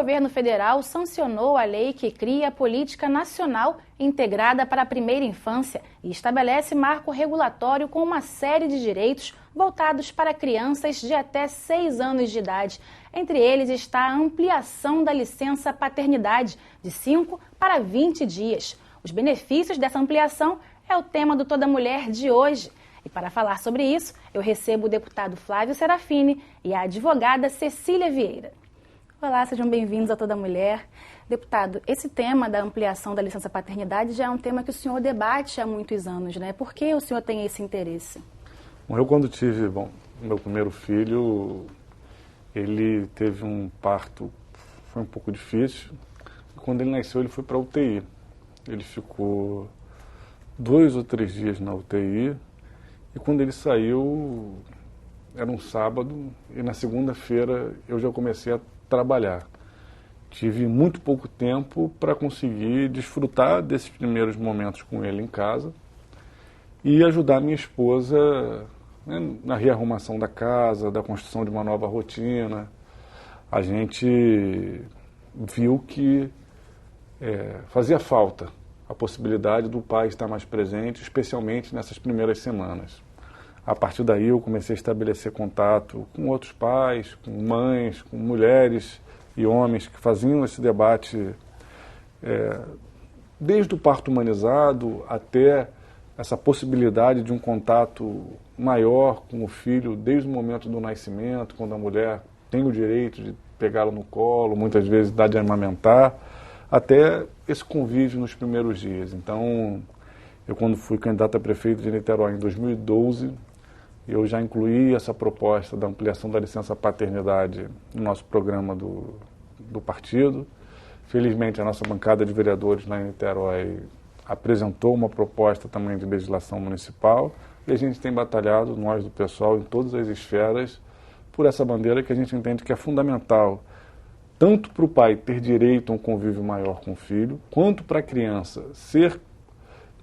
governo federal sancionou a lei que cria a Política Nacional Integrada para a Primeira Infância e estabelece marco regulatório com uma série de direitos voltados para crianças de até 6 anos de idade. Entre eles está a ampliação da licença paternidade de 5 para 20 dias. Os benefícios dessa ampliação é o tema do Toda Mulher de hoje. E para falar sobre isso, eu recebo o deputado Flávio Serafini e a advogada Cecília Vieira. Olá, sejam bem-vindos a Toda Mulher. Deputado, esse tema da ampliação da licença paternidade já é um tema que o senhor debate há muitos anos, né? Por que o senhor tem esse interesse? Bom, eu quando tive meu primeiro filho, ele teve um parto, foi um pouco difícil. Quando ele nasceu, ele foi para a UTI. Ele ficou 2 ou 3 dias na UTI e quando ele saiu, era um sábado e na segunda-feira eu já comecei a trabalhar. Tive muito pouco tempo para conseguir desfrutar desses primeiros momentos com ele em casa e ajudar minha esposa, né, na rearrumação da casa, da construção de uma nova rotina. A gente viu que fazia falta a possibilidade do pai estar mais presente, especialmente nessas primeiras semanas. A partir daí eu comecei a estabelecer contato com outros pais, com mães, com mulheres e homens que faziam esse debate desde o parto humanizado até essa possibilidade de um contato maior com o filho desde o momento do nascimento, quando a mulher tem o direito de pegá-lo no colo, muitas vezes dar de amamentar, até esse convívio nos primeiros dias. Então, eu quando fui candidato a prefeito de Niterói em 2012, eu já incluí essa proposta da ampliação da licença paternidade no nosso programa do partido. Felizmente, a nossa bancada de vereadores lá em Niterói apresentou uma proposta também de legislação municipal e a gente tem batalhado, nós do pessoal, em todas as esferas, por essa bandeira que a gente entende que é fundamental, tanto para o pai ter direito a um convívio maior com o filho, quanto para a criança ser,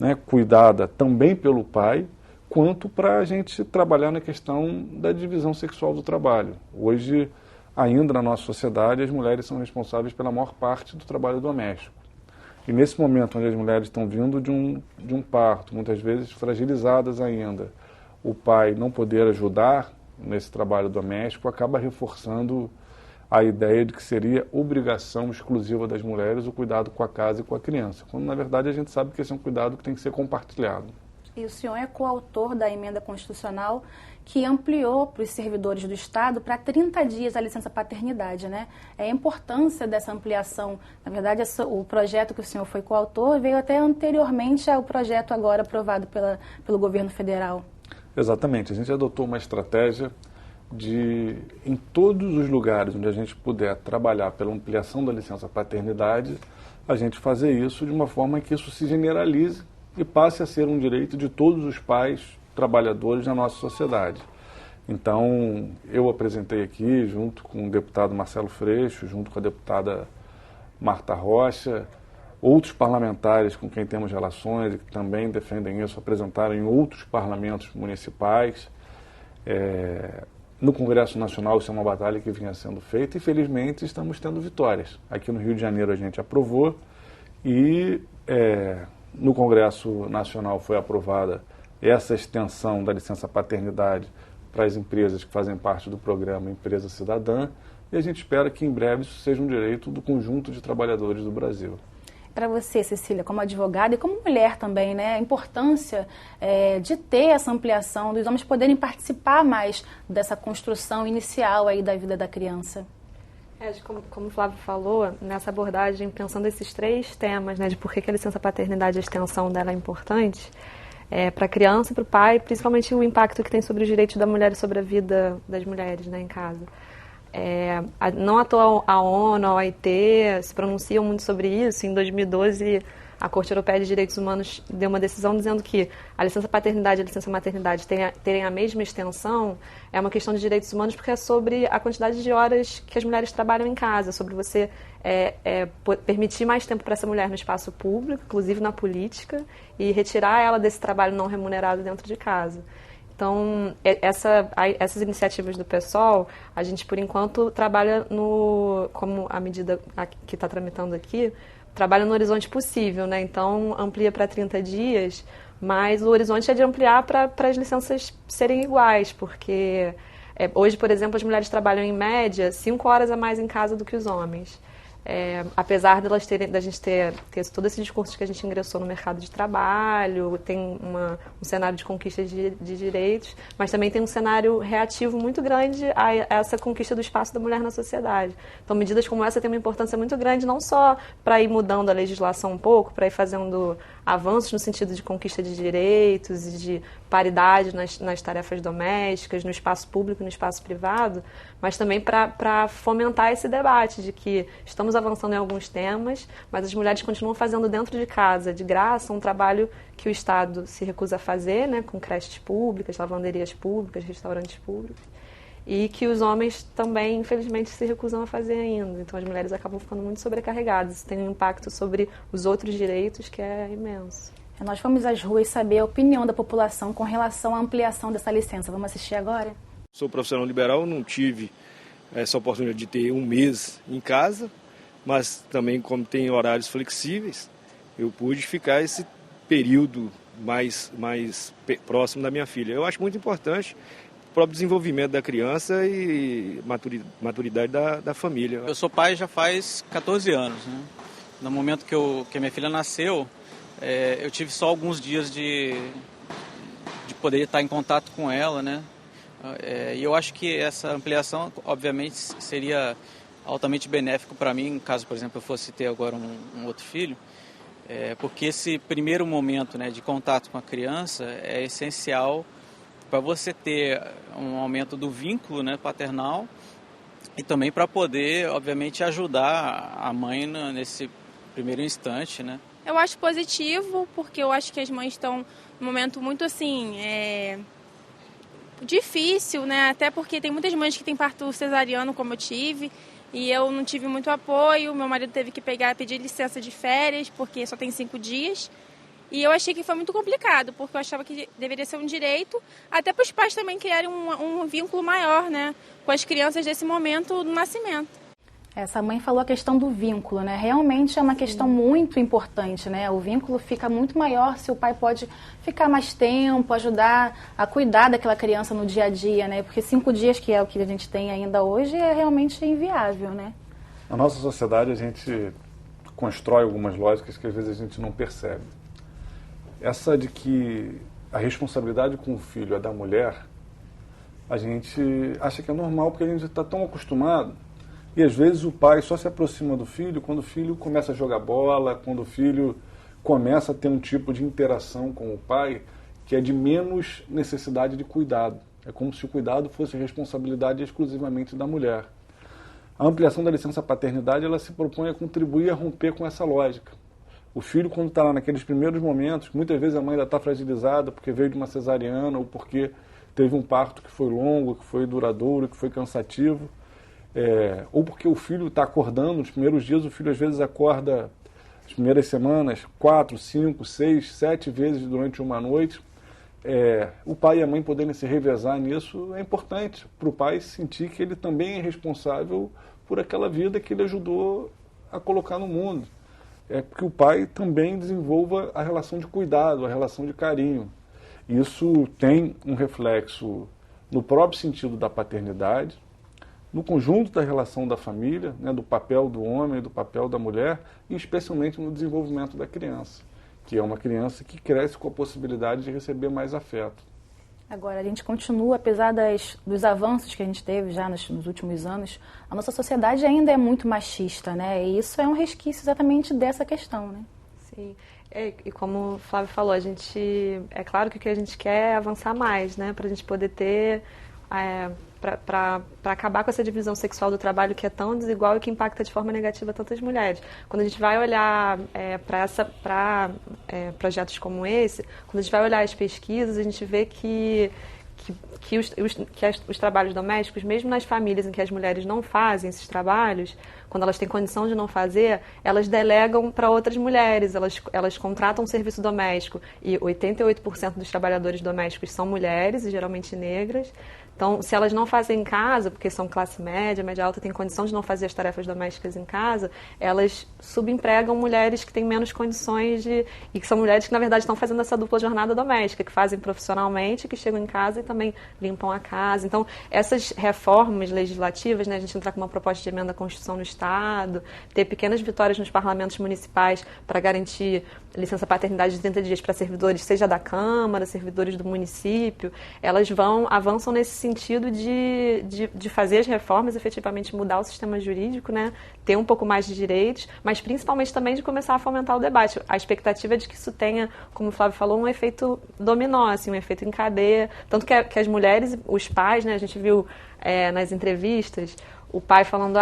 né, cuidada também pelo pai, quanto para a gente trabalhar na questão da divisão sexual do trabalho. Hoje, ainda na nossa sociedade, as mulheres são responsáveis pela maior parte do trabalho doméstico. E nesse momento onde as mulheres estão vindo de um parto, muitas vezes fragilizadas ainda, o pai não poder ajudar nesse trabalho doméstico acaba reforçando a ideia de que seria obrigação exclusiva das mulheres o cuidado com a casa e com a criança, quando na verdade a gente sabe que esse é um cuidado que tem que ser compartilhado. E o senhor é coautor da emenda constitucional que ampliou para os servidores do Estado para 30 dias a licença paternidade, né? A importância dessa ampliação, na verdade, o projeto que o senhor foi coautor veio até anteriormente ao projeto agora aprovado pelo governo federal. Exatamente, a gente adotou uma estratégia de, em todos os lugares onde a gente puder trabalhar pela ampliação da licença paternidade, a gente fazer isso de uma forma que isso se generalize e passe a ser um direito de todos os pais trabalhadores da nossa sociedade. Então, eu apresentei aqui, junto com o deputado Marcelo Freixo, junto com a deputada Marta Rocha, outros parlamentares com quem temos relações e que também defendem isso, apresentaram em outros parlamentos municipais. No Congresso Nacional isso é uma batalha que vinha sendo feita e felizmente estamos tendo vitórias. Aqui no Rio de Janeiro a gente aprovou e no Congresso Nacional foi aprovada essa extensão da licença paternidade para as empresas que fazem parte do programa Empresa Cidadã e a gente espera que em breve isso seja um direito do conjunto de trabalhadores do Brasil. Para você, Cecília, como advogada e como mulher também, né, a importância de ter essa ampliação, dos homens poderem participar mais dessa construção inicial aí da vida da criança. Como o Flávio falou, nessa abordagem, pensando esses 3 temas, né, de por que a licença paternidade, a extensão dela é importante, para a criança e para o pai, principalmente o impacto que tem sobre os direitos da mulher e sobre a vida das mulheres, né, em casa. Não à toa a ONU, a OIT se pronunciam muito sobre isso. Em 2012, a Corte Europeia de Direitos Humanos deu uma decisão dizendo que a licença paternidade e a licença maternidade terem a mesma extensão é uma questão de direitos humanos porque é sobre a quantidade de horas que as mulheres trabalham em casa, sobre você permitir mais tempo para essa mulher no espaço público, inclusive na política, e retirar ela desse trabalho não remunerado dentro de casa. Então, essas iniciativas do PSOL, a gente, por enquanto, trabalha como a medida que está tramitando aqui, trabalha no horizonte possível, né? Então, amplia para 30 dias, mas o horizonte é de ampliar para as licenças serem iguais, porque hoje, por exemplo, as mulheres trabalham em média 5 horas a mais em casa do que os homens. Apesar da gente ter todo esse discurso de que a gente ingressou no mercado de trabalho, tem um cenário de conquista de direitos, mas também tem um cenário reativo muito grande a essa conquista do espaço da mulher na sociedade. Então, medidas como essa têm uma importância muito grande, não só para ir mudando a legislação um pouco, para ir fazendo avanços no sentido de conquista de direitos e de paridade nas tarefas domésticas, no espaço público e no espaço privado, mas também para fomentar esse debate de que estamos avançando em alguns temas, mas as mulheres continuam fazendo dentro de casa, de graça, um trabalho que o Estado se recusa a fazer, né, com creches públicas, lavanderias públicas, restaurantes públicos, e que os homens também, infelizmente, se recusam a fazer ainda. Então, as mulheres acabam ficando muito sobrecarregadas. Isso tem um impacto sobre os outros direitos que é imenso. Nós vamos às ruas saber a opinião da população com relação à ampliação dessa licença. Vamos assistir agora? Sou profissional liberal, não tive essa oportunidade de ter um mês em casa, mas também, como tem horários flexíveis, eu pude ficar esse período mais próximo da minha filha. Eu acho muito importante o próprio desenvolvimento da criança e maturidade da família. Eu sou pai já faz 14 anos, né? No momento que a minha filha nasceu, eu tive só alguns dias de poder estar em contato com ela, né? E eu acho que essa ampliação, obviamente, seria altamente benéfico para mim, caso, por exemplo, eu fosse ter agora um outro filho, porque esse primeiro momento, né, de contato com a criança é essencial para você ter um aumento do vínculo, né, paternal e também para poder, obviamente, ajudar a mãe nesse primeiro instante, né? Eu acho positivo, porque eu acho que as mães estão num momento muito, assim, difícil, né? Até porque tem muitas mães que têm parto cesariano, como eu tive, e eu não tive muito apoio. Meu marido teve que pedir licença de férias, porque só tem 5 dias. E eu achei que foi muito complicado, porque eu achava que deveria ser um direito, até para os pais também criarem um vínculo maior, né, com as crianças desse momento do nascimento. Essa mãe falou a questão do vínculo, né? Realmente é uma questão muito importante, né? O vínculo fica muito maior se o pai pode ficar mais tempo, ajudar a cuidar daquela criança no dia a dia, né? Porque 5 dias, que é o que a gente tem ainda hoje, é realmente inviável, né? Na nossa sociedade, a gente constrói algumas lógicas que às vezes a gente não percebe. Essa de que a responsabilidade com o filho é da mulher, a gente acha que é normal porque a gente está tão acostumado. E às vezes o pai só se aproxima do filho quando o filho começa a jogar bola, quando o filho começa a ter um tipo de interação com o pai que é de menos necessidade de cuidado. É como se o cuidado fosse responsabilidade exclusivamente da mulher. A ampliação da licença paternidade, ela se propõe a contribuir a romper com essa lógica. O filho, quando está lá naqueles primeiros momentos, muitas vezes a mãe ainda está fragilizada porque veio de uma cesariana ou porque teve um parto que foi longo, que foi duradouro, que foi cansativo. Ou porque o filho está acordando, nos primeiros dias o filho às vezes acorda, as primeiras semanas, 4, 5, 6, 7 vezes durante uma noite. O pai e a mãe poderem se revezar nisso é importante para o pai sentir que ele também é responsável por aquela vida que ele ajudou a colocar no mundo. Que o pai também desenvolva a relação de cuidado, a relação de carinho. Isso tem um reflexo no próprio sentido da paternidade, no conjunto da relação da família, né, do papel do homem e do papel da mulher, e especialmente no desenvolvimento da criança, que é uma criança que cresce com a possibilidade de receber mais afeto. Agora, a gente continua, apesar dos avanços que a gente teve já nos últimos anos, a nossa sociedade ainda é muito machista, né? E isso é um resquício exatamente dessa questão, né? Sim. E como o Flávio falou, é claro que o que a gente quer é avançar mais, né? Para a gente poder ter... para acabar com essa divisão sexual do trabalho que é tão desigual e que impacta de forma negativa tantas mulheres. Quando a gente vai olhar para projetos como esse, quando a gente vai olhar as pesquisas, a gente vê que os trabalhos domésticos, mesmo nas famílias em que as mulheres não fazem esses trabalhos, quando elas têm condição de não fazer, elas delegam para outras mulheres, elas contratam um serviço doméstico, e 88% dos trabalhadores domésticos são mulheres, e geralmente negras. Então, se elas não fazem em casa, porque são classe média, média alta, têm condição de não fazer as tarefas domésticas em casa, elas subempregam mulheres que têm menos condições e que são mulheres que, na verdade, estão fazendo essa dupla jornada doméstica, que fazem profissionalmente, que chegam em casa e também limpam a casa. Então, essas reformas legislativas, né, a gente entrar com uma proposta de emenda à Constituição no Estado, ter pequenas vitórias nos parlamentos municipais para garantir licença paternidade de 30 dias para servidores, seja da Câmara, servidores do município, elas avançam nesse sentido de fazer as reformas, efetivamente mudar o sistema jurídico, né, ter um pouco mais de direitos, mas principalmente também de começar a fomentar o debate. A expectativa é de que isso tenha, como o Flávio falou, um efeito dominó, assim, um efeito em cadeia, tanto que as mulheres, os pais, né, a gente viu nas entrevistas, o pai falando,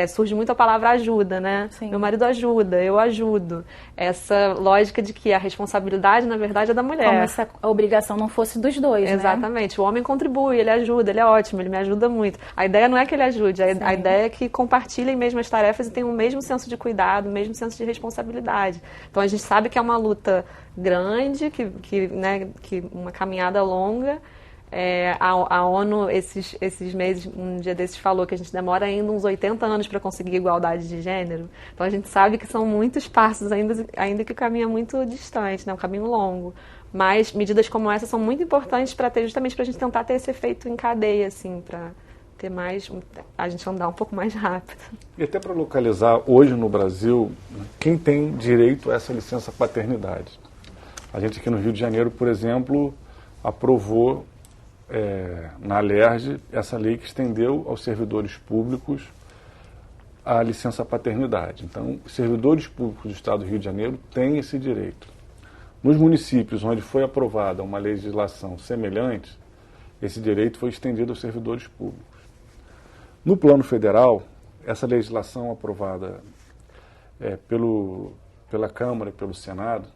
surge muito a palavra ajuda, né? Sim. Meu marido ajuda, eu ajudo. Essa lógica de que a responsabilidade, na verdade, é da mulher. Como se a obrigação não fosse dos dois, Exatamente. Né? O homem contribui, ele ajuda, ele é ótimo, ele me ajuda muito. A ideia não é que ele ajude, a ideia é que compartilhem mesmo as tarefas e tenham o mesmo senso de cuidado, o mesmo senso de responsabilidade. Então, a gente sabe que é uma luta grande, que uma caminhada longa. A ONU, esses meses, um dia desses, falou que a gente demora ainda uns 80 anos para conseguir igualdade de gênero. Então, a gente sabe que são muitos passos, ainda que o caminho é muito distante, né? Um caminho longo. Mas medidas como essa são muito importantes para ter, justamente para a gente tentar ter esse efeito em cadeia, assim, para ter mais, a gente andar um pouco mais rápido. E até para localizar, hoje no Brasil, quem tem direito a essa licença paternidade? A gente aqui no Rio de Janeiro, por exemplo, aprovou na LERJ, essa lei que estendeu aos servidores públicos a licença paternidade. Então, os servidores públicos do Estado do Rio de Janeiro têm esse direito. Nos municípios onde foi aprovada uma legislação semelhante, esse direito foi estendido aos servidores públicos. No plano federal, essa legislação aprovada pela Câmara e pelo Senado,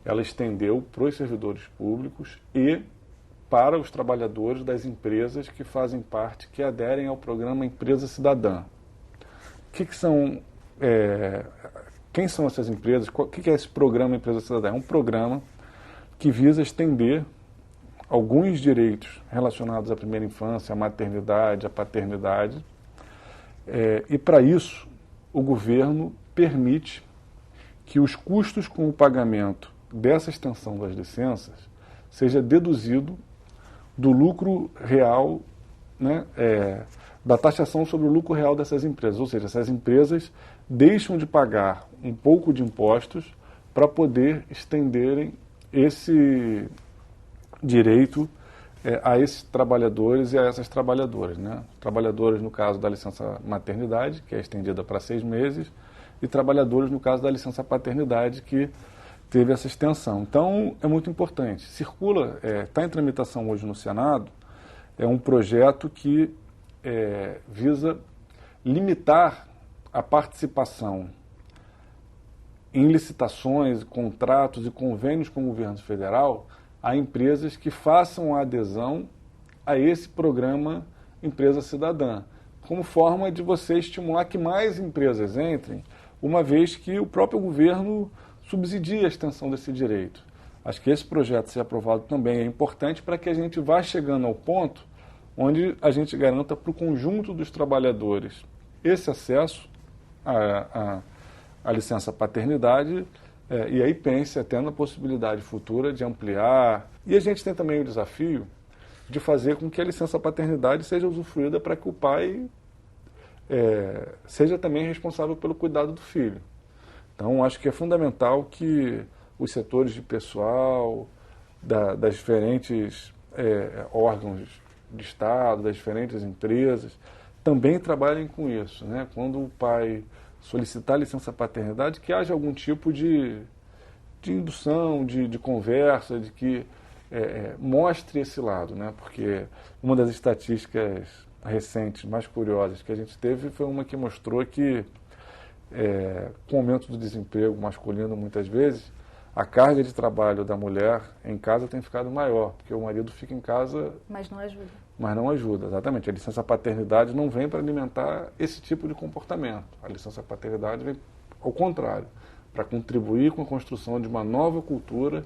ela estendeu para os servidores públicos e para os trabalhadores das empresas que fazem parte, que aderem ao programa Empresa Cidadã. Quem são essas empresas? O que é esse programa Empresa Cidadã? É um programa que visa estender alguns direitos relacionados à primeira infância, à maternidade, à paternidade. E para isso, o governo permite que os custos com o pagamento dessa extensão das licenças seja deduzido do lucro real, né, da taxação sobre o lucro real dessas empresas. Ou seja, essas empresas deixam de pagar um pouco de impostos para poder estenderem esse direito a esses trabalhadores e a essas trabalhadoras. Né? Trabalhadores no caso da licença maternidade, que é estendida para 6 meses, e trabalhadores no caso da licença paternidade, que teve essa extensão. Então, é muito importante. Circula, está em tramitação hoje no Senado, é um projeto que visa limitar a participação em licitações, contratos e convênios com o governo federal a empresas que façam a adesão a esse programa Empresa Cidadã, como forma de você estimular que mais empresas entrem, uma vez que o próprio governo subsidia a extensão desse direito. Acho que esse projeto ser aprovado também é importante para que a gente vá chegando ao ponto onde a gente garanta para o conjunto dos trabalhadores esse acesso à licença paternidade, e aí pense até na possibilidade futura de ampliar. E a gente tem também o desafio de fazer com que a licença paternidade seja usufruída para que o pai seja também responsável pelo cuidado do filho. Então, acho que é fundamental que os setores de pessoal, das diferentes órgãos de Estado, das diferentes empresas, também trabalhem com isso. Né? Quando o pai solicitar licença paternidade, que haja algum tipo de indução, de conversa, de que mostre esse lado. Né? Porque uma das estatísticas recentes, mais curiosas que a gente teve, foi uma que mostrou que com o aumento do desemprego masculino, muitas vezes, a carga de trabalho da mulher em casa tem ficado maior, porque o marido fica em casa... Mas não ajuda. Mas não ajuda, exatamente. A licença paternidade não vem para alimentar esse tipo de comportamento. A licença paternidade vem ao contrário, para contribuir com a construção de uma nova cultura,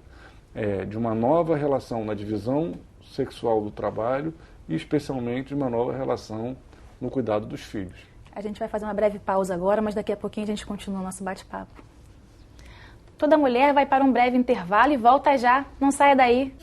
de uma nova relação na divisão sexual do trabalho e especialmente de uma nova relação no cuidado dos filhos. A gente vai fazer uma breve pausa agora, mas daqui a pouquinho a gente continua o nosso bate-papo. Toda mulher vai para um breve intervalo e volta já. Não saia daí.